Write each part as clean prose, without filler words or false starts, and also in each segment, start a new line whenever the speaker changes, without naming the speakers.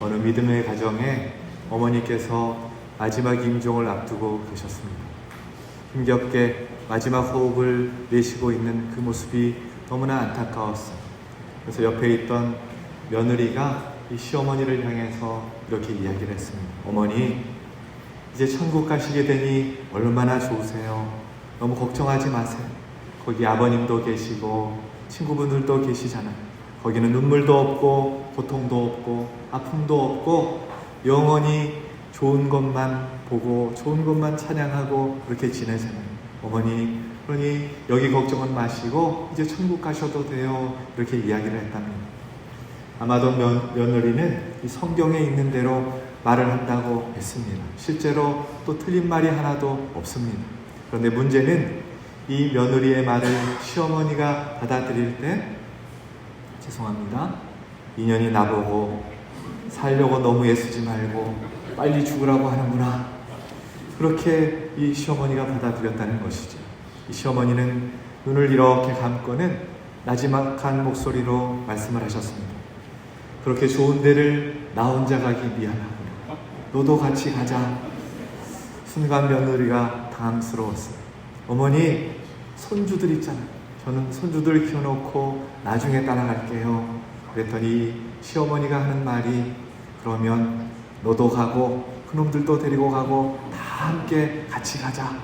어느 믿음의 가정에 어머니께서 마지막 임종을 앞두고 계셨습니다. 힘겹게 마지막 호흡을 내쉬고 있는 그 모습이 너무나 안타까웠어요. 그래서 옆에 있던 며느리가 이 시어머니를 향해서 이렇게 이야기를 했습니다. 어머니, 이제 천국 가시게 되니 얼마나 좋으세요. 너무 걱정하지 마세요. 거기 아버님도 계시고 친구분들도 계시잖아요. 거기는 눈물도 없고 고통도 없고 아픔도 없고 영원히 좋은 것만 보고 좋은 것만 찬양하고 그렇게 지내잖아요. 어머니, 그러니 여기 걱정은 마시고 이제 천국 가셔도 돼요. 이렇게 이야기를 했답니다. 아마도 며느리는 이 성경에 있는 대로 말을 한다고 했습니다. 실제로 또 틀린 말이 하나도 없습니다. 그런데 문제는 이 며느리의 말을 시어머니가 받아들일 때 죄송합니다. 인연이 나보고 살려고 너무 애쓰지 말고 빨리 죽으라고 하는구나. 그렇게 이 시어머니가 받아들였다는 것이죠. 이 시어머니는 눈을 이렇게 감고는 나지막한 목소리로 말씀을 하셨습니다. 그렇게 좋은 데를 나 혼자 가기 미안하구나. 너도 같이 가자. 순간 며느리가 당황스러웠어요. 어머니, 손주들 있잖아요. 저는 손주들 키워놓고 나중에 따라갈게요. 그랬더니 시어머니가 하는 말이 그러면 너도 가고 그놈들도 데리고 가고 다 함께 같이 가자.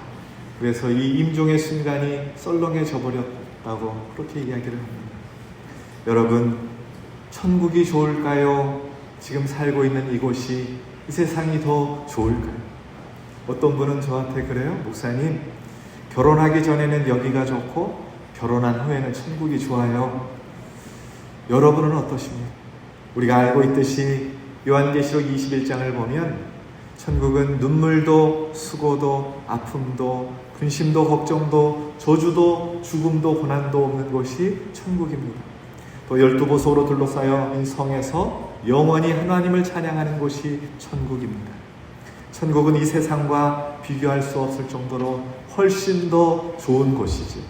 그래서 이 임종의 순간이 썰렁해져 버렸다고 그렇게 이야기를 합니다. 여러분, 천국이 좋을까요? 지금 살고 있는 이곳이 이 세상이 더 좋을까요? 어떤 분은 저한테 그래요. 목사님, 결혼하기 전에는 여기가 좋고 결혼한 후에는 천국이 좋아요. 여러분은 어떠십니까? 우리가 알고 있듯이 요한계시록 21장을 보면 천국은 눈물도 수고도 아픔도 근심도 걱정도 저주도 죽음도 고난도 없는 곳이 천국입니다. 또 12보석으로 둘러싸여 이 성에서 영원히 하나님을 찬양하는 곳이 천국입니다. 천국은 이 세상과 비교할 수 없을 정도로 훨씬 더 좋은 곳이지.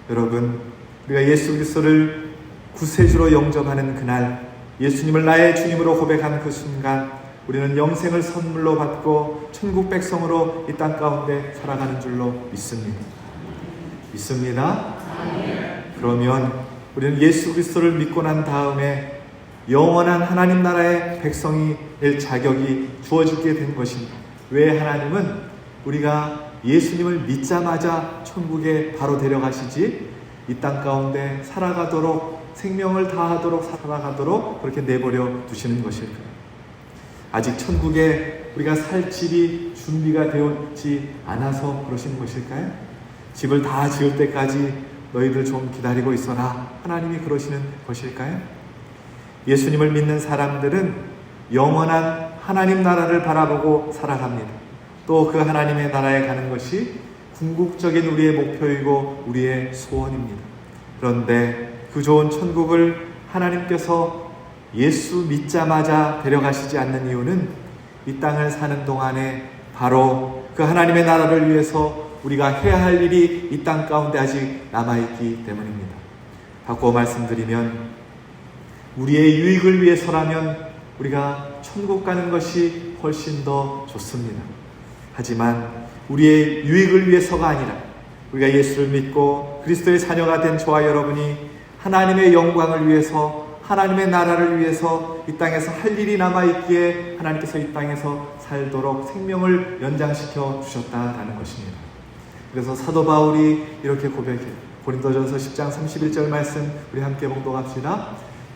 여러분, 우리가 예수 그리스도를 구세주로 영접하는 그날, 예수님을 나의 주님으로 고백한 그 순간 우리는 영생을 선물로 받고 천국 백성으로 이 땅 가운데 살아가는 줄로 믿습니다. 믿습니다. 그러면 우리는 예수 그리스도를 믿고 난 다음에 영원한 하나님 나라의 백성이 될 자격이 주어지게 된 것입니다. 왜 하나님은 우리가 예수님을 믿자마자 천국에 바로 데려가시지 이 땅 가운데 살아가도록 생명을 다하도록 살아가도록 그렇게 내버려 두시는 것일까요? 아직 천국에 우리가 살 집이 준비가 되었지 않아서 그러시는 것일까요? 집을 다 지을 때까지 너희들 좀 기다리고 있어라. 하나님이 그러시는 것일까요? 예수님을 믿는 사람들은 영원한 하나님 나라를 바라보고 살아갑니다. 또 그 하나님의 나라에 가는 것이 궁극적인 우리의 목표이고 우리의 소원입니다. 그런데 그 좋은 천국을 하나님께서 예수 믿자마자 데려가시지 않는 이유는 이 땅을 사는 동안에 바로 그 하나님의 나라를 위해서 우리가 해야 할 일이 이 땅 가운데 아직 남아있기 때문입니다. 바꿔 말씀드리면 우리의 유익을 위해서라면 우리가 천국 가는 것이 훨씬 더 좋습니다. 하지만 우리의 유익을 위해서가 아니라 우리가 예수를 믿고 그리스도의 자녀가 된 저와 여러분이 하나님의 영광을 위해서 하나님의 나라를 위해서 이 땅에서 할 일이 남아있기에 하나님께서 이 땅에서 살도록 생명을 연장시켜 주셨다라는 것입니다. 그래서 사도 바울이 이렇게 고백해요. 고린도전서 10장 31절 말씀 우리 함께 봉독합시다.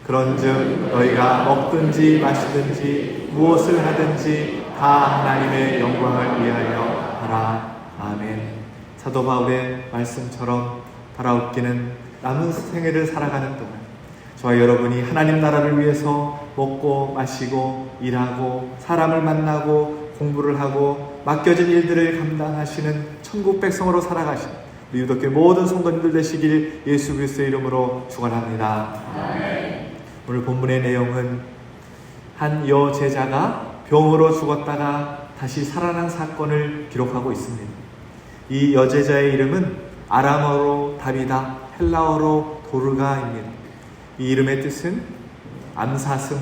그런즉 너희가 먹든지 마시든지 무엇을 하든지 다 하나님의 영광을 위하여 하라. 아멘. 사도 바울의 말씀처럼 바라옵기는 남은 생애를 살아가는 동안 저와 여러분이 하나님 나라를 위해서 먹고 마시고 일하고 사람을 만나고 공부를 하고 맡겨진 일들을 감당하시는 천국 백성으로 살아가시는 우리 유독교회 모든 성도님들 되시길 예수 그리스도의 이름으로 축원합니다. 오늘 본문의 내용은 한 여제자가 병으로 죽었다가 다시 살아난 사건을 기록하고 있습니다. 이 여제자의 이름은 아람어로 다비다, 헬라어로 도르가입니다. 이 이름의 뜻은 암사슴,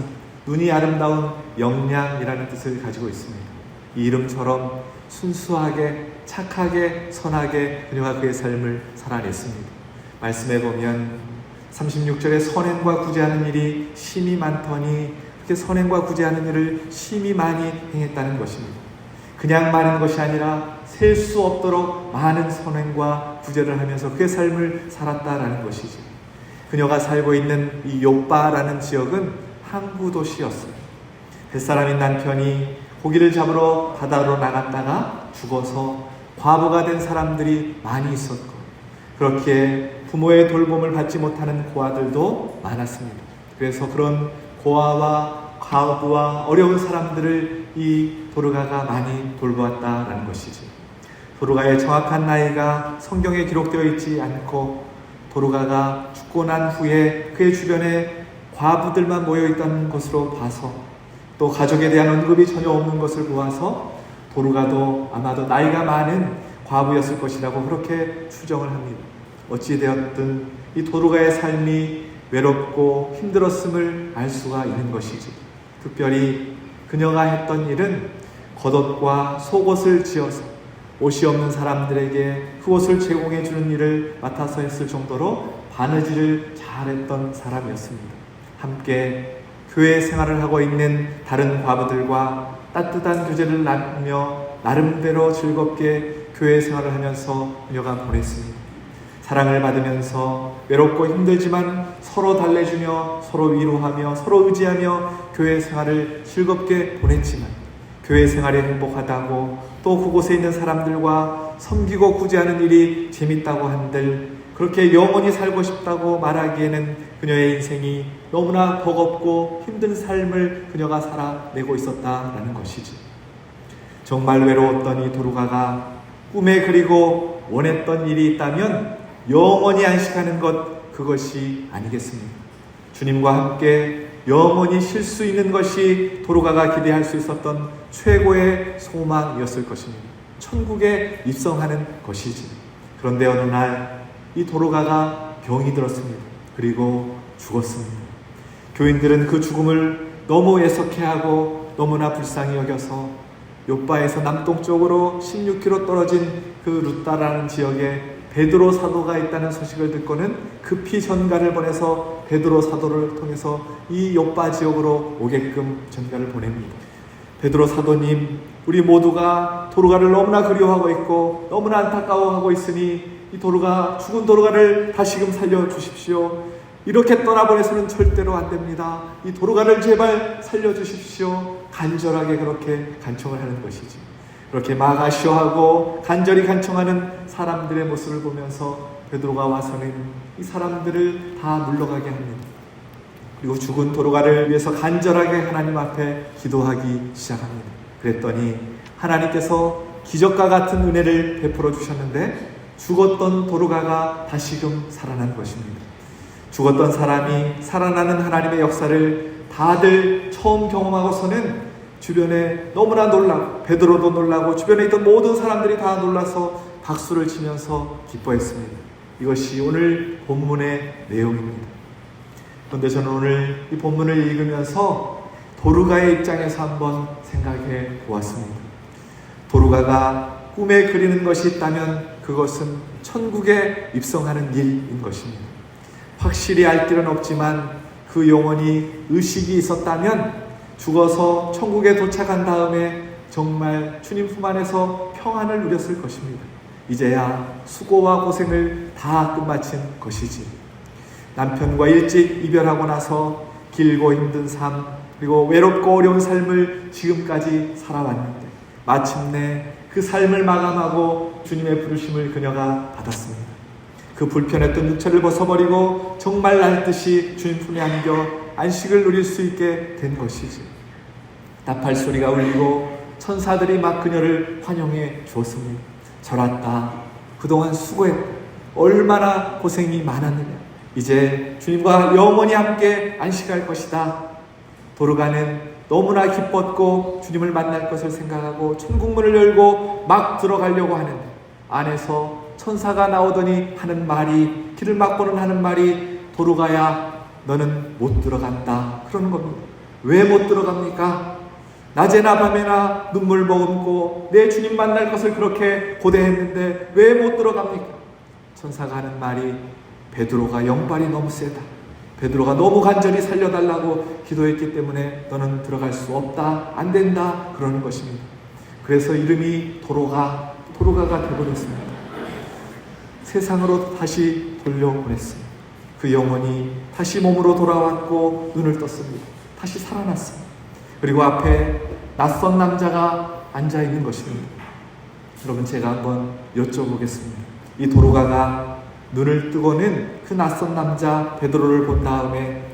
눈이 아름다운 영량이라는 뜻을 가지고 있습니다. 이 이름처럼 순수하게, 착하게, 선하게 그녀가 그의 삶을 살아냈습니다. 말씀해 보면 36절에 선행과 구제하는 일이 심히 많더니, 그렇게 선행과 구제하는 일을 심히 많이 행했다는 것입니다. 그냥 많은 것이 아니라 셀 수 없도록 많은 선행과 구제를 하면서 그의 삶을 살았다라는 것이죠. 그녀가 살고 있는 이 욥바라는 지역은 항구 도시였어요. 뱃사람인 남편이 고기를 잡으러 바다로 나갔다가 죽어서 과부가 된 사람들이 많이 있었고, 그렇게 부모의 돌봄을 받지 못하는 고아들도 많았습니다. 그래서 그런 고아와 과부와 어려운 사람들을 이 도르가가 많이 돌보았다라는 것이지. 도르가의 정확한 나이가 성경에 기록되어 있지 않고, 도르가가 죽고 난 후에 그의 주변에 과부들만 모여 있다는 것으로 봐서, 또 가족에 대한 언급이 전혀 없는 것을 보아서 도르가도 아마도 나이가 많은 과부였을 것이라고 그렇게 추정을 합니다. 어찌되었든 이 도르가의 삶이 외롭고 힘들었음을 알 수가 있는 것이지. 특별히 그녀가 했던 일은 겉옷과 속옷을 지어서 옷이 없는 사람들에게 그 옷을 제공해 주는 일을 맡아서 했을 정도로 바느질을 잘했던 사람이었습니다. 함께 교회 생활을 하고 있는 다른 과부들과 따뜻한 교제를 나누며 나름대로 즐겁게 교회 생활을 하면서 그녀가 보냈습니다. 사랑을 받으면서 외롭고 힘들지만 서로 달래주며 서로 위로하며 서로 의지하며 교회 생활을 즐겁게 보냈지만, 교회 생활이 행복하다고 또 그곳에 있는 사람들과 섬기고 구제하는 일이 재밌다고 한들 그렇게 영원히 살고 싶다고 말하기에는 그녀의 인생이 너무나 버겁고 힘든 삶을 그녀가 살아내고 있었다라는 것이지. 정말 외로웠던 이 도르가가 꿈에 그리고 원했던 일이 있다면 영원히 안식하는 것, 그것이 아니겠습니까? 주님과 함께 영원히 쉴 수 있는 것이 도르가가 기대할 수 있었던 최고의 소망이었을 것입니다. 천국에 입성하는 것이지. 그런데 어느 날 이 도르가가 병이 들었습니다. 그리고 죽었습니다. 교인들은 그 죽음을 너무 애석해하고 너무나 불쌍히 여겨서 욥바에서 남동쪽으로 16km 떨어진 그 루따라는 지역에 베드로 사도가 있다는 소식을 듣고는 급히 전가를 보내서 베드로 사도를 통해서 이 욥바 지역으로 오게끔 전가를 보냅니다. 베드로 사도님, 우리 모두가 도르가를 너무나 그리워하고 있고 너무나 안타까워하고 있으니 이 도르가, 죽은 도르가를 다시금 살려주십시오. 이렇게 떠나보내서는 절대로 안 됩니다. 이 도르가를 제발 살려주십시오. 간절하게 그렇게 간청을 하는 것이지. 그렇게 마가시오하고 간절히 간청하는 사람들의 모습을 보면서 베드로가 와서는 이 사람들을 다 물러가게 합니다. 그리고 죽은 도르가를 위해서 간절하게 하나님 앞에 기도하기 시작합니다. 그랬더니 하나님께서 기적과 같은 은혜를 베풀어 주셨는데 죽었던 도르가가 다시금 살아난 것입니다. 죽었던 사람이 살아나는 하나님의 역사를 다들 처음 경험하고서는 주변에 너무나 놀라고, 베드로도 놀라고 주변에 있던 모든 사람들이 다 놀라서 박수를 치면서 기뻐했습니다. 이것이 오늘 본문의 내용입니다. 그런데 저는 오늘 이 본문을 읽으면서 도르가의 입장에서 한번 생각해 보았습니다. 도르가가 꿈에 그리는 것이 있다면 그것은 천국에 입성하는 일인 것입니다. 확실히 알 길은 없지만 그 영혼이 의식이 있었다면 죽어서 천국에 도착한 다음에 정말 주님 품 안에서 평안을 누렸을 것입니다. 이제야 수고와 고생을 다 끝마친 것이지. 남편과 일찍 이별하고 나서 길고 힘든 삶, 그리고 외롭고 어려운 삶을 지금까지 살아왔는데 마침내 그 삶을 마감하고 주님의 부르심을 그녀가 받았습니다. 그 불편했던 육체를 벗어버리고 정말 날듯이 주님 품에 안겨 안식을 누릴 수 있게 된 것이지. 나팔 소리가 울리고 천사들이 막 그녀를 환영해 주었습니다. 절았다. 그동안 수고했다. 얼마나 고생이 많았느냐. 이제 주님과 영원히 함께 안식할 것이다. 도르가는 너무나 기뻤고 주님을 만날 것을 생각하고 천국문을 열고 막 들어가려고 하는데 안에서 천사가 나오더니 하는 말이, 길을 막고는 하는 말이, 도르가야 너는 못 들어간다 그러는 겁니다. 왜 못 들어갑니까? 낮에나 밤에나 눈물 머금고 내 주님 만날 것을 그렇게 고대했는데 왜 못 들어갑니까? 천사가 하는 말이 베드로가 영발이 너무 세다. 베드로가 너무 간절히 살려달라고 기도했기 때문에 너는 들어갈 수 없다. 안 된다. 그러는 것입니다. 그래서 이름이 도로가가 되버렸습니다. 세상으로 다시 돌려보냈습니다. 그 영혼이 다시 몸으로 돌아왔고 눈을 떴습니다. 다시 살아났습니다. 그리고 앞에 낯선 남자가 앉아있는 것입니다. 여러분, 제가 한번 여쭤보겠습니다. 이 도로가가 눈을 뜨고는 그 낯선 남자 베드로를 본 다음에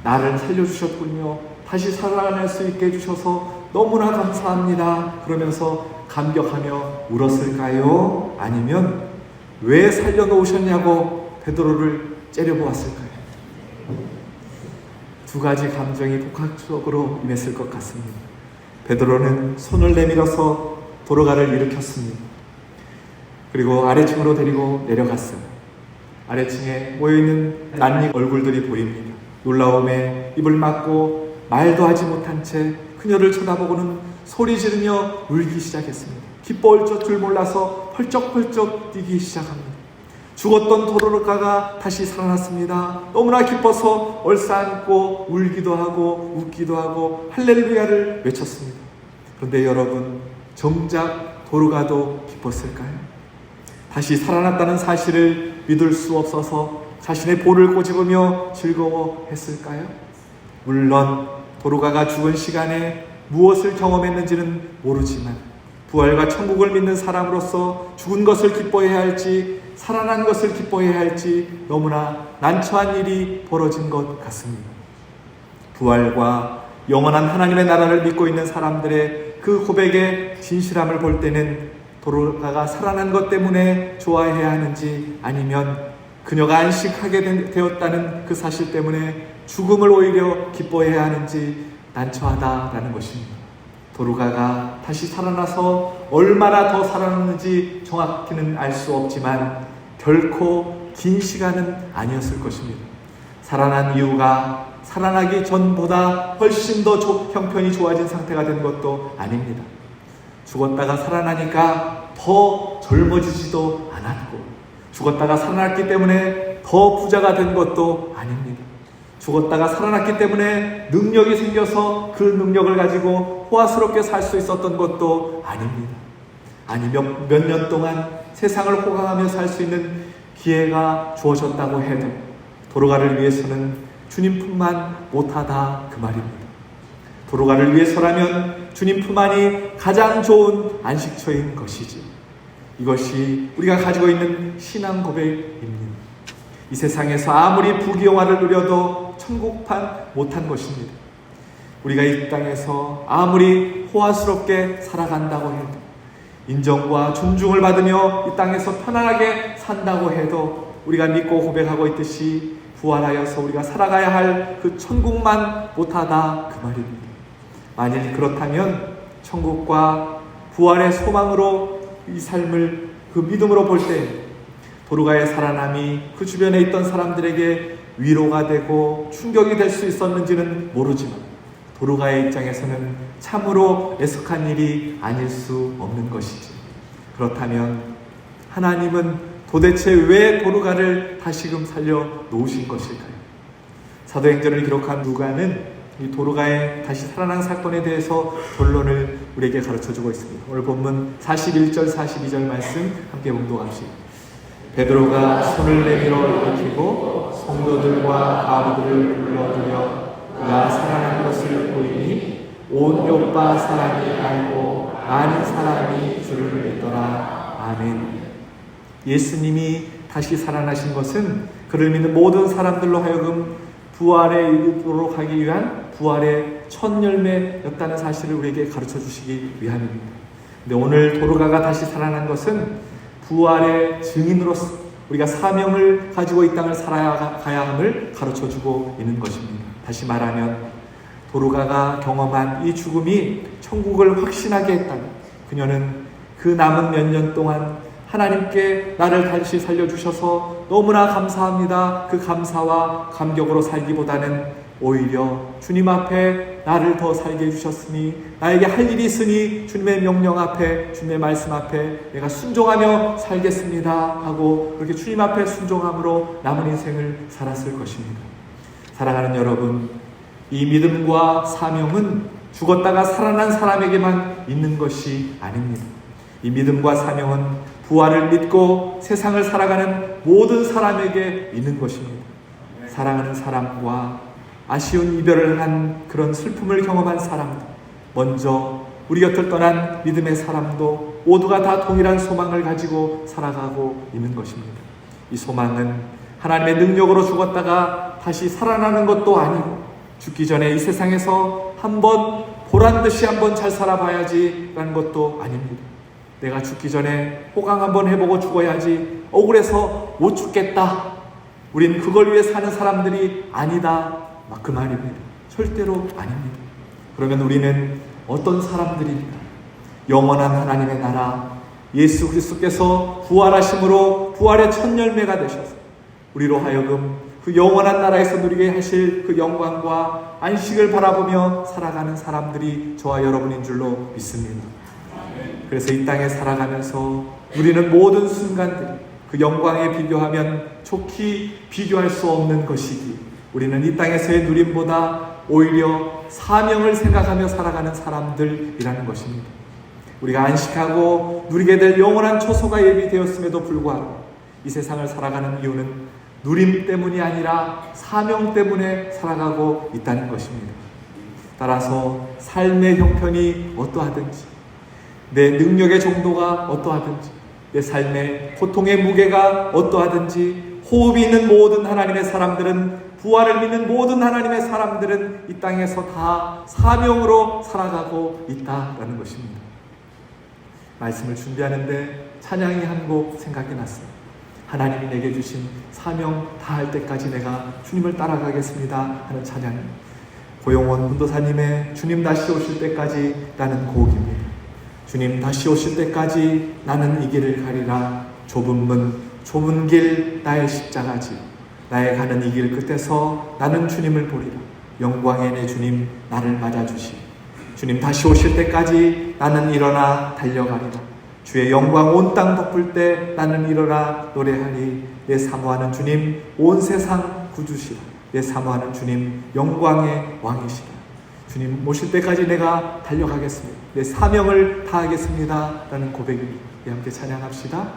나를 살려주셨군요. 다시 살아날 수 있게 해주셔서 너무나 감사합니다. 그러면서 감격하며 울었을까요? 아니면 왜 살려놓으셨냐고 베드로를 째려보았을까요? 두 가지 감정이 복합적으로 임했을 것 같습니다. 베드로는 손을 내밀어서 도로가를 일으켰습니다. 그리고 아래층으로 데리고 내려갔어요. 아래층에 모여있는 낯익 얼굴들이 보입니다. 놀라움에 입을 막고 말도 하지 못한 채 그녀를 쳐다보고는 소리 지르며 울기 시작했습니다. 기뻐할 줄 몰라서 펄쩍펄쩍 뛰기 시작합니다. 죽었던 도로가가 다시 살아났습니다. 너무나 기뻐서 얼싸안고 울기도 하고 웃기도 하고 할렐루야를 외쳤습니다. 그런데 여러분, 정작 도로가도 기뻤을까요? 다시 살아났다는 사실을 믿을 수 없어서 자신의 볼을 꼬집으며 즐거워했을까요? 물론 도로가가 죽은 시간에 무엇을 경험했는지는 모르지만 부활과 천국을 믿는 사람으로서 죽은 것을 기뻐해야 할지 살아난 것을 기뻐해야 할지 너무나 난처한 일이 벌어진 것 같습니다. 부활과 영원한 하나님의 나라를 믿고 있는 사람들의 그 고백의 진실함을 볼 때는 도로가가 살아난 것 때문에 좋아해야 하는지 아니면 그녀가 안식하게 되었다는 그 사실 때문에 죽음을 오히려 기뻐해야 하는지 난처하다라는 것입니다. 도로가가 다시 살아나서 얼마나 더 살아났는지 정확히는 알 수 없지만 결코 긴 시간은 아니었을 것입니다. 살아난 이유가 살아나기 전보다 훨씬 더 형편이 좋아진 상태가 된 것도 아닙니다. 죽었다가 살아나니까 더 젊어지지도 않았고 죽었다가 살아났기 때문에 더 부자가 된 것도 아닙니다. 죽었다가 살아났기 때문에 능력이 생겨서 그 능력을 가지고 호화스럽게 살 수 있었던 것도 아닙니다. 아니 몇 년 동안 세상을 호강하며 살 수 있는 기회가 주어졌다고 해도 도로가를 위해서는 주님뿐만 못하다 그 말입니다. 도로가를 위해서라면 주님 품 안이 가장 좋은 안식처인 것이지. 이것이 우리가 가지고 있는 신앙 고백입니다. 이 세상에서 아무리 부귀영화를 누려도 천국판 못한 것입니다. 우리가 이 땅에서 아무리 호화스럽게 살아간다고 해도 인정과 존중을 받으며 이 땅에서 편안하게 산다고 해도 우리가 믿고 고백하고 있듯이 부활하여서 우리가 살아가야 할 그 천국만 못하다 그 말입니다. 만일 그렇다면 천국과 부활의 소망으로 이 삶을 그 믿음으로 볼 때 도로가의 살아남이 그 주변에 있던 사람들에게 위로가 되고 충격이 될 수 있었는지는 모르지만 도로가의 입장에서는 참으로 애석한 일이 아닐 수 없는 것이지. 그렇다면 하나님은 도대체 왜 도로가를 다시금 살려 놓으신 것일까요? 사도행전을 기록한 누가는 이 도로가의 다시 살아난 사건에 대해서 본론을 우리에게 가르쳐주고 있습니다. 오늘 본문 41절 42절 말씀 함께 봉독합시다. 베드로가 손을 내밀어 일으키고 성도들과 바울을 불러들여 그가 살아난 것을 보이니 온 요파 사람이 알고 많은 사람이 주를 믿더라. 아멘. 예수님이 다시 살아나신 것은 그를 믿는 모든 사람들로 하여금 부활에 이르도록 하기 위한 부활의 첫 열매였다는 사실을 우리에게 가르쳐 주시기 위함입니다. 근데 오늘 도로가가 다시 살아난 것은 부활의 증인으로서 우리가 사명을 가지고 이 땅을 살아가야 함을 가르쳐 주고 있는 것입니다. 다시 말하면 도로가가 경험한 이 죽음이 천국을 확신하게 했다면 그녀는 그 남은 몇 년 동안 하나님께 나를 다시 살려주셔서 너무나 감사합니다. 그 감사와 감격으로 살기보다는 오히려 주님 앞에 나를 더 살게 해주셨으니 나에게 할 일이 있으니 주님의 명령 앞에 주님의 말씀 앞에 내가 순종하며 살겠습니다 하고 그렇게 주님 앞에 순종함으로 남은 인생을 살았을 것입니다. 사랑하는 여러분, 이 믿음과 사명은 죽었다가 살아난 사람에게만 있는 것이 아닙니다. 이 믿음과 사명은 부활을 믿고 세상을 살아가는 모든 사람에게 있는 것입니다. 사랑하는 사람과 아쉬운 이별을 한 그런 슬픔을 경험한 사람들, 먼저 우리 곁을 떠난 믿음의 사람도 모두가 다 동일한 소망을 가지고 살아가고 있는 것입니다. 이 소망은 하나님의 능력으로 죽었다가 다시 살아나는 것도 아니고 죽기 전에 이 세상에서 한번 보란듯이 한번 잘 살아봐야지 라는 것도 아닙니다. 내가 죽기 전에 호강 한번 해보고 죽어야지, 억울해서 못 죽겠다, 우린 그걸 위해 사는 사람들이 아니다, 막 그 말입니다. 절대로 아닙니다. 그러면 우리는 어떤 사람들입니까? 영원한 하나님의 나라, 예수 그리스도께서 부활하심으로 부활의 첫 열매가 되셔서 우리로 하여금 그 영원한 나라에서 누리게 하실 그 영광과 안식을 바라보며 살아가는 사람들이 저와 여러분인 줄로 믿습니다. 그래서 이 땅에 살아가면서 누리는 모든 순간들이 그 영광에 비교하면 좋게 비교할 수 없는 것이기, 우리는 이 땅에서의 누림보다 오히려 사명을 생각하며 살아가는 사람들이라는 것입니다. 우리가 안식하고 누리게 될 영원한 초소가 예비되었음에도 불구하고 이 세상을 살아가는 이유는 누림 때문이 아니라 사명 때문에 살아가고 있다는 것입니다. 따라서 삶의 형편이 어떠하든지, 내 능력의 정도가 어떠하든지, 내 삶의 고통의 무게가 어떠하든지, 호흡이 있는 모든 하나님의 사람들은, 부활을 믿는 모든 하나님의 사람들은 이 땅에서 다 사명으로 살아가고 있다라는 것입니다. 말씀을 준비하는데 찬양이 한 곡 생각이 났어요. 하나님이 내게 주신 사명 다 할 때까지 내가 주님을 따라가겠습니다 하는 찬양입니다. 고용원 문도사님의 주님 다시 오실 때까지 라는 곡입니다. 주님 다시 오실 때까지 나는 이 길을 가리라. 좁은 문 좁은 길 나의 십자가지, 나의 가는 이 길 끝에서 나는 주님을 보리라. 영광의 내 주님 나를 맞아주시. 주님 다시 오실 때까지 나는 일어나 달려가리라. 주의 영광 온 땅 덮을 때 나는 일어나 노래하리. 내 사모하는 주님 온 세상 구주시라. 내 사모하는 주님 영광의 왕이시라. 주님 오실 때까지 내가 달려가겠습니다. 내 사명을 다하겠습니다 라는 고백입니다. 함께 찬양합시다.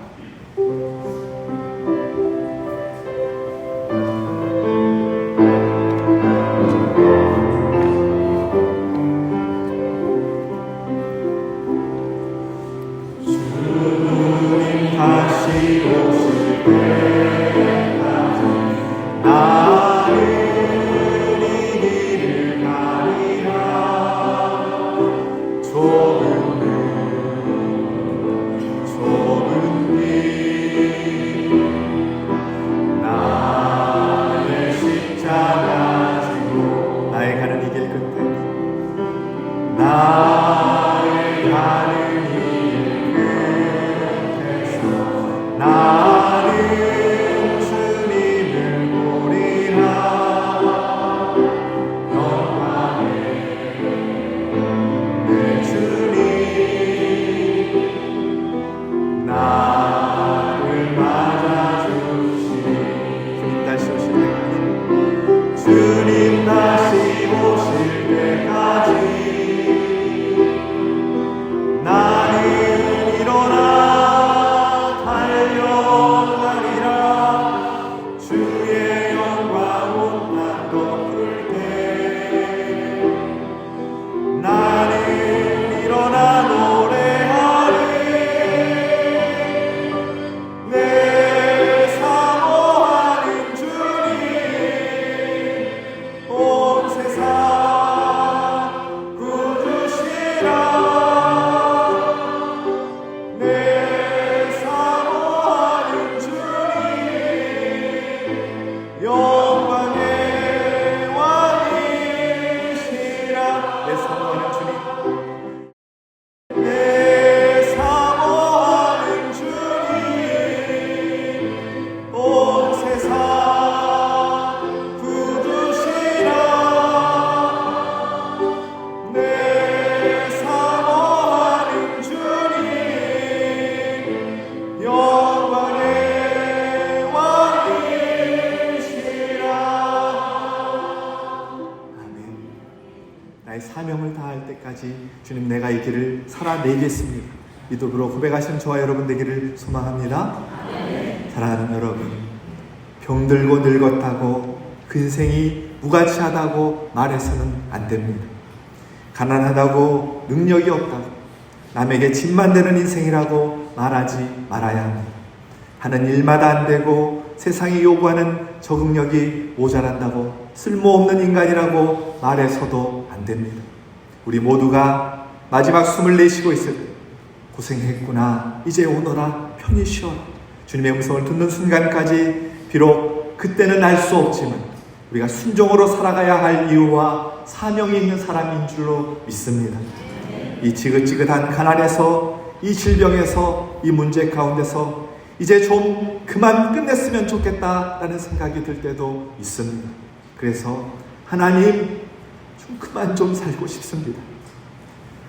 주님 다시 오실 때까지
때까지 주님 내가 이 길을 살아내겠습니다. 믿음으로 고백하시는 저와 여러분 되기를 소망합니다. 사랑하는 여러분, 병들고 늙었다고 그 인생이 무가치하다고 말해서는 안 됩니다. 가난하다고 능력이 없다고 남에게 짐만 되는 인생이라고 말하지 말아야 합니다. 하는 일마다 안 되고 세상이 요구하는 적응력이 모자란다고 쓸모없는 인간이라고 말해서도 안 됩니다. 우리 모두가 마지막 숨을 내쉬고 있을 때 고생했구나, 이제 오너라, 편히 쉬어라, 주님의 음성을 듣는 순간까지 비록 그때는 알 수 없지만 우리가 순종으로 살아가야 할 이유와 사명이 있는 사람인 줄로 믿습니다. 이 지긋지긋한 가난에서, 이 질병에서, 이 문제 가운데서 이제 좀 그만 끝냈으면 좋겠다라는 생각이 들 때도 있습니다. 그래서 하나님, 좀 그만 좀 살고 싶습니다.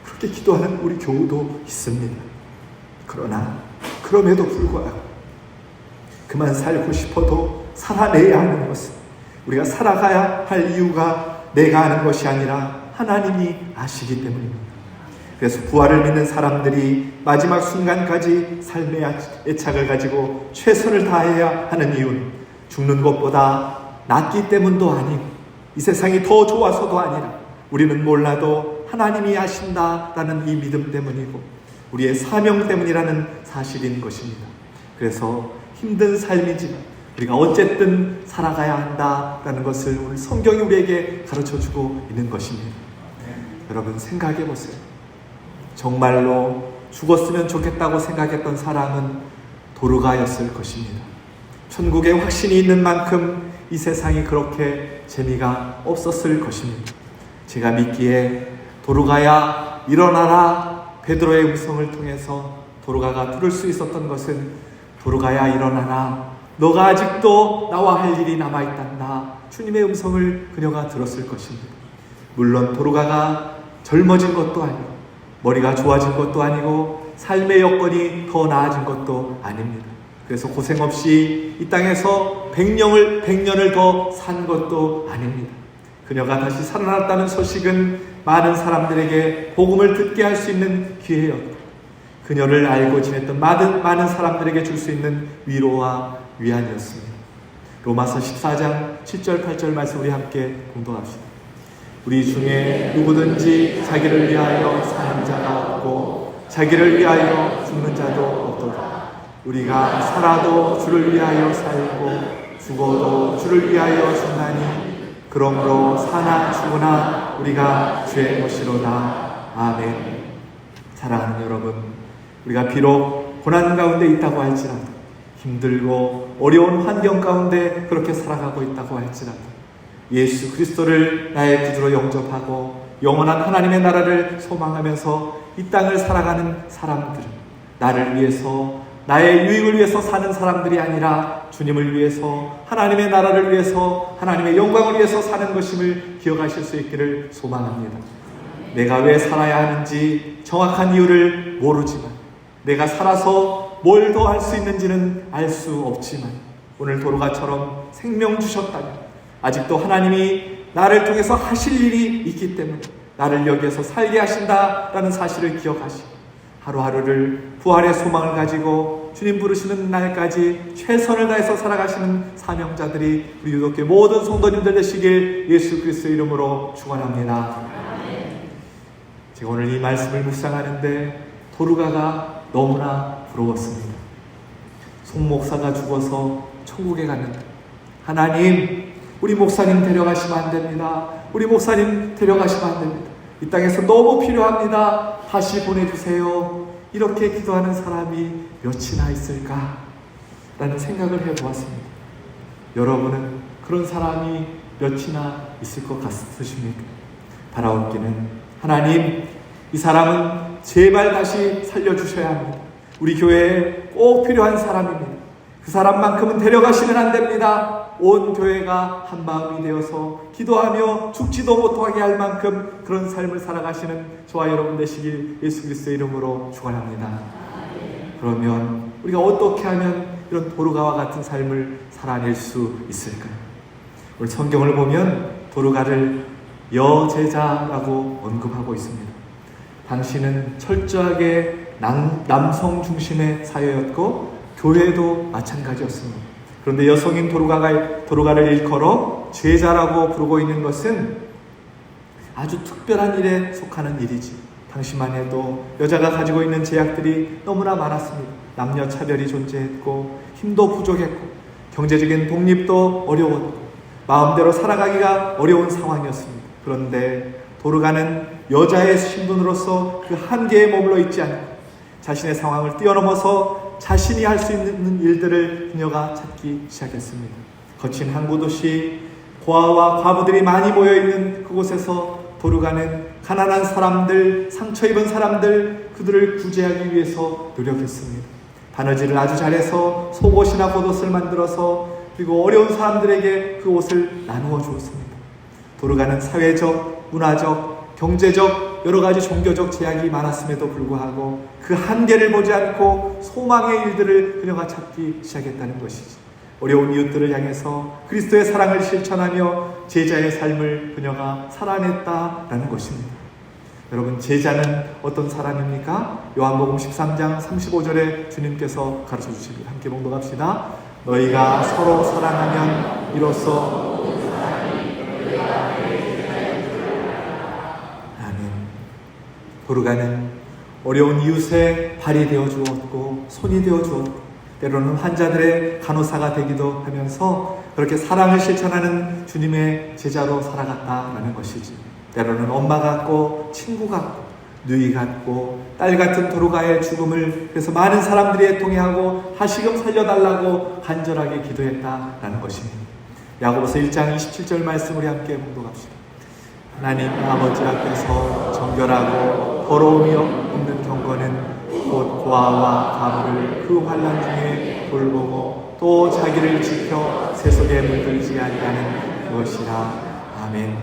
그렇게 기도하는 우리 교우도 있습니다. 그러나 그럼에도 불구하고 그만 살고 싶어도 살아내야 하는 것은, 우리가 살아가야 할 이유가 내가 아는 것이 아니라 하나님이 아시기 때문입니다. 그래서 부활을 믿는 사람들이 마지막 순간까지 삶의 애착을 가지고 최선을 다해야 하는 이유는 죽는 것보다 낫기 때문도 아니고 이 세상이 더 좋아서도 아니라 우리는 몰라도 하나님이 아신다라는 이 믿음 때문이고 우리의 사명 때문이라는 사실인 것입니다. 그래서 힘든 삶이지만 우리가 어쨌든 살아가야 한다라는 것을 오늘 성경이 우리에게 가르쳐주고 있는 것입니다. 여러분 생각해 보세요. 정말로 죽었으면 좋겠다고 생각했던 사람은 도르가였을 것입니다. 천국에 확신이 있는 만큼 이 세상이 그렇게 재미가 없었을 것입니다. 제가 믿기에 도르가야 일어나라, 베드로의 음성을 통해서 도르가가 들을 수 있었던 것은, 도르가야 일어나라, 너가 아직도 나와 할 일이 남아있단다, 주님의 음성을 그녀가 들었을 것입니다. 물론 도르가가 젊어진 것도 아니고 머리가 좋아진 것도 아니고 삶의 여건이 더 나아진 것도 아닙니다. 그래서 고생 없이 이 땅에서 100년을 더 산 것도 아닙니다. 그녀가 다시 살아났다는 소식은 많은 사람들에게 복음을 듣게 할 수 있는 기회였고, 그녀를 알고 지냈던 많은 사람들에게 줄 수 있는 위로와 위안이었습니다. 로마서 14장 7절 8절 말씀 우리 함께 공독합시다. 우리 중에 누구든지 자기를 위하여 사는 자가 없고 자기를 위하여 죽는 자도 없도다. 우리가 살아도 주를 위하여 살고 죽어도 주를 위하여 죽나니 그러므로 사나 죽으나 우리가 주의 것이로다. 아멘. 사랑하는 여러분, 우리가 비록 고난 가운데 있다고 할지라도, 힘들고 어려운 환경 가운데 그렇게 살아가고 있다고 할지라도 예수 그리스도를 나의 구주로 영접하고 영원한 하나님의 나라를 소망하면서 이 땅을 살아가는 사람들은 나를 위해서, 나의 유익을 위해서 사는 사람들이 아니라 주님을 위해서, 하나님의 나라를 위해서, 하나님의 영광을 위해서 사는 것임을 기억하실 수 있기를 소망합니다. 내가 왜 살아야 하는지 정확한 이유를 모르지만, 내가 살아서 뭘 더 할 수 있는지는 알 수 없지만, 오늘 도르가처럼 생명 주셨다면 아직도 하나님이 나를 통해서 하실 일이 있기 때문에 나를 여기에서 살게 하신다라는 사실을 기억하시고 하루하루를 부활의 소망을 가지고 주님 부르시는 날까지 최선을 다해서 살아가시는 사명자들이 우리 유독교회 모든 성도님들 되시길 예수 그리스도의 이름으로 축원합니다. 제가 오늘 이 말씀을 묵상하는데 도르가가 너무나 부러웠습니다. 송 목사가 죽어서 천국에 갔는데, 하나님, 우리 목사님 데려가시면 안 됩니다. 우리 목사님 데려가시면 안 됩니다. 이 땅에서 너무 필요합니다. 다시 보내주세요. 이렇게 기도하는 사람이 몇이나 있을까? 라는 생각을 해보았습니다. 여러분은 그런 사람이 몇이나 있을 것 같으십니까? 바라옵기는, 하나님, 이 사람은 제발 다시 살려주셔야 합니다. 우리 교회에 꼭 필요한 사람입니다. 그 사람만큼은 데려가시면 안 됩니다. 온 교회가 한 마음이 되어서 기도하며 죽지도 못하게 할 만큼 그런 삶을 살아가시는 저와 여러분 되시길 예수 그리스도의 이름으로 축원합니다. 그러면 우리가 어떻게 하면 이런 도르가와 같은 삶을 살아낼 수 있을까요? 오늘 성경을 보면 도르가를 여제자라고 언급하고 있습니다. 당시는 철저하게 남성 중심의 사회였고 교회도 마찬가지였습니다. 그런데 여성인 도로가를 일컬어 제자라고 부르고 있는 것은 아주 특별한 일에 속하는 일이지. 당시만 해도 여자가 가지고 있는 제약들이 너무나 많았습니다. 남녀 차별이 존재했고 힘도 부족했고 경제적인 독립도 어려웠고 마음대로 살아가기가 어려운 상황이었습니다. 그런데 도르가는 여자의 신분으로서 그 한계에 머물러 있지 않고 자신의 상황을 뛰어넘어서 자신이 할 수 있는 일들을 그녀가 찾기 시작했습니다. 거친 항구 도시, 고아와 과부들이 많이 모여있는 그곳에서 도르가는 가난한 사람들, 상처 입은 사람들, 그들을 구제하기 위해서 노력했습니다. 바느질을 아주 잘해서 속옷이나 겉옷을 만들어서 그리고 어려운 사람들에게 그 옷을 나누어 주었습니다. 도르가는 사회적, 문화적, 경제적, 여러 가지 종교적 제약이 많았음에도 불구하고 그 한계를 보지 않고 소망의 일들을 그녀가 찾기 시작했다는 것이지. 어려운 이웃들을 향해서 그리스도의 사랑을 실천하며 제자의 삶을 그녀가 살아냈다라는 것입니다. 여러분, 제자는 어떤 사람입니까? 요한복음 13장 35절에 주님께서 가르쳐 주십니다. 함께 봉독합시다. 너희가 서로 사랑하면 이로써 아멘. 도르가는 어려운 이웃의 발이 되어 주었고 손이 되어 주었고 때로는 환자들의 간호사가 되기도 하면서 그렇게 사랑을 실천하는 주님의 제자로 살아갔다라는 것이지. 때로는 엄마 같고 친구 같고 누이 같고 딸 같은 도르가의 죽음을 그래서 많은 사람들이 애통해하고 다시금 살려달라고 간절하게 기도했다라는 것입니다. 야고보서 1장 27절 말씀 우리 함께 봉독합시다. 하나님 아버지 앞에서 정결하고 더러움이 없는 경건은 곧 고아와 과부를 그 환난 중에 돌보고 또 자기를 지켜 세속에 물들지 아니하는 그것이라. 아멘.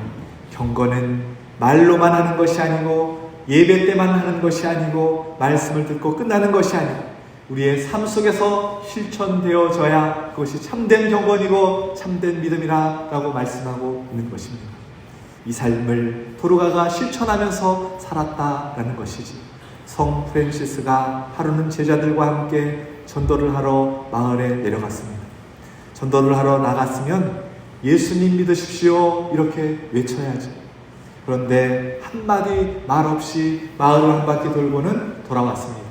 경건은 말로만 하는 것이 아니고 예배 때만 하는 것이 아니고 말씀을 듣고 끝나는 것이 아니고 우리의 삶 속에서 실천되어져야 그것이 참된 경건이고 참된 믿음이라고 말씀하고 있는 것입니다. 이 삶을 도르가가 실천하면서 살았다라는 것이지. 성 프란시스가 하루는 제자들과 함께 전도를 하러 마을에 내려갔습니다. 전도를 하러 나갔으면 예수님 믿으십시오 이렇게 외쳐야지. 그런데 한마디 말 없이 마을을 한 바퀴 돌고는 돌아왔습니다.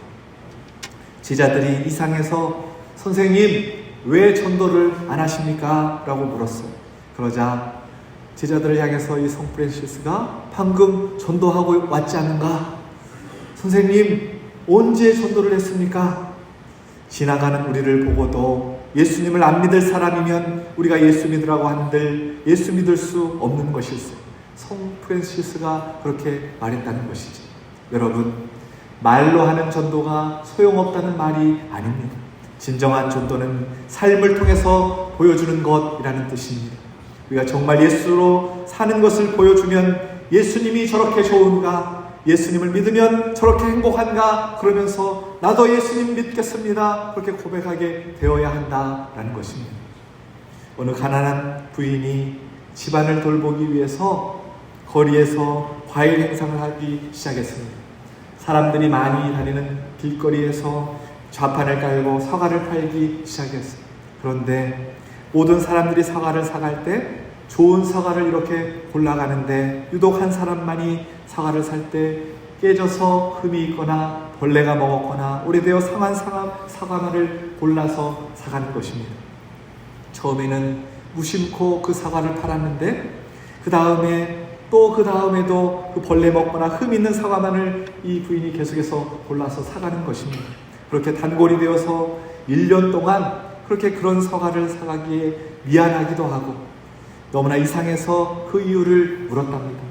제자들이 이상해서 선생님 왜 전도를 안 하십니까? 라고 물었어요. 그러자 제자들을 향해서 이 성 프란시스가 방금 전도하고 왔지 않은가? 선생님 언제 전도를 했습니까? 지나가는 우리를 보고도 예수님을 안 믿을 사람이면 우리가 예수 믿으라고 한들 예수 믿을 수 없는 것일세. 성 프란시스가 그렇게 말했다는 것이지. 여러분, 말로 하는 전도가 소용없다는 말이 아닙니다. 진정한 전도는 삶을 통해서 보여주는 것이라는 뜻입니다. 우리가 정말 예수로 사는 것을 보여주면 예수님이 저렇게 좋은가, 예수님을 믿으면 저렇게 행복한가, 그러면서 나도 예수님 믿겠습니다 그렇게 고백하게 되어야 한다라는 것입니다. 어느 가난한 부인이 집안을 돌보기 위해서 거리에서 과일 행상을 하기 시작했습니다. 사람들이 많이 다니는 길거리에서 좌판을 깔고 사과를 팔기 시작했어요. 그런데 모든 사람들이 사과를 사갈 때 좋은 사과를 이렇게 골라가는데 유독 한 사람만이 사과를 살 때 깨져서 흠이 있거나 벌레가 먹었거나 오래되어 상한 사과만을 골라서 사가는 것입니다. 처음에는 무심코 그 사과를 팔았는데 그 다음에도 그 벌레 먹거나 흠 있는 사과만을 이 부인이 계속해서 골라서 사가는 것입니다. 그렇게 단골이 되어서 1년 동안 그렇게 그런 사과를 사가기에 미안하기도 하고 너무나 이상해서 그 이유를 물었답니다.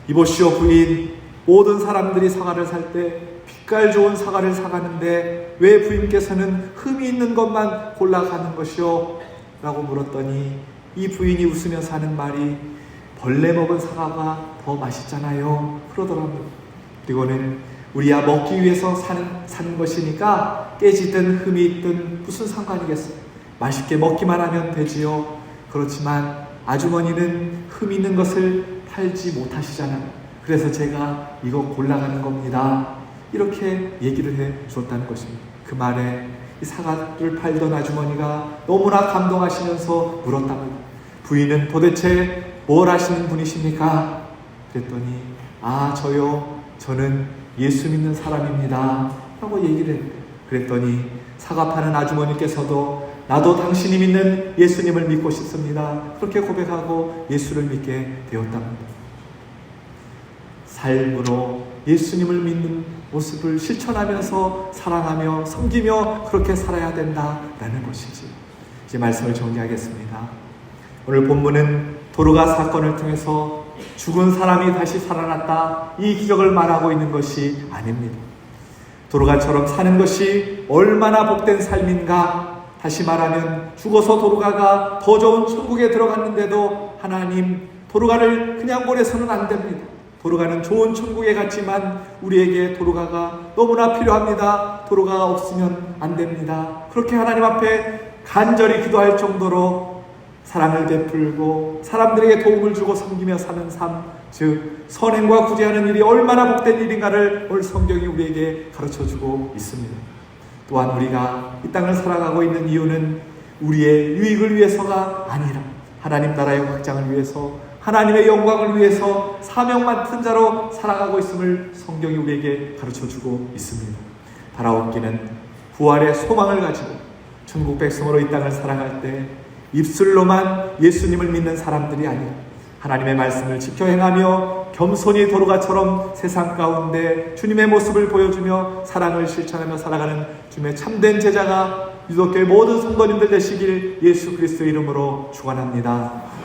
이보시오 부인, 모든 사람들이 사과를 살 때 빛깔 좋은 사과를 사가는데 왜 부인께서는 흠이 있는 것만 골라가는 것이오? 라고 물었더니 이 부인이 웃으면서 하는 말이 벌레 먹은 사과가 더 맛있잖아요 그러더랍니다. 그리고는 우리야 먹기 위해서 사는 것이니까 깨지든 흠이 있든 무슨 상관이겠어요. 맛있게 먹기만 하면 되지요. 그렇지만 아주머니는 흠 있는 것을 팔지 못하시잖아요. 그래서 제가 이거 골라가는 겁니다. 이렇게 얘기를 해 주었다는 것입니다. 그 말에 이 사과를 팔던 아주머니가 너무나 감동하시면서 물었답니다. 부인은 도대체 뭘 하시는 분이십니까? 그랬더니 저요, 저는 예수 믿는 사람입니다 라고 얘기를 했대요. 그랬더니 사과 파는 아주머니께서도 나도 당신이 믿는 예수님을 믿고 싶습니다, 그렇게 고백하고 예수를 믿게 되었답니다. 삶으로 예수님을 믿는 모습을 실천하면서 사랑하며 섬기며 그렇게 살아야 된다라는 것이지. 이제 말씀을 정리하겠습니다. 오늘 본문은 도르가 사건을 통해서 죽은 사람이 다시 살아났다, 이 기적을 말하고 있는 것이 아닙니다. 도르가처럼 사는 것이 얼마나 복된 삶인가. 다시 말하면 죽어서 도르가가 더 좋은 천국에 들어갔는데도 하나님, 도르가를 그냥 보내서는 안 됩니다. 도르가는 좋은 천국에 갔지만 우리에게 도르가가 너무나 필요합니다. 도르가가 없으면 안 됩니다. 그렇게 하나님 앞에 간절히 기도할 정도로 사랑을 베풀고 사람들에게 도움을 주고 섬기며 사는 삶, 즉 선행과 구제하는 일이 얼마나 복된 일인가를 오늘 성경이 우리에게 가르쳐주고 있습니다. 또한 우리가 이 땅을 살아가고 있는 이유는 우리의 유익을 위해서가 아니라 하나님 나라의 확장을 위해서, 하나님의 영광을 위해서 사명 맡은 자로 살아가고 있음을 성경이 우리에게 가르쳐주고 있습니다. 바라옵기는 부활의 소망을 가지고 천국 백성으로 이 땅을 살아갈 때 입술로만 예수님을 믿는 사람들이 아니라 하나님의 말씀을 지켜 행하며 겸손히 도르가처럼 세상 가운데 주님의 모습을 보여주며 사랑을 실천하며 살아가는 주님의 참된 제자가 유독교회 모든 성도님들 되시길 예수 그리스도의 이름으로 축원합니다.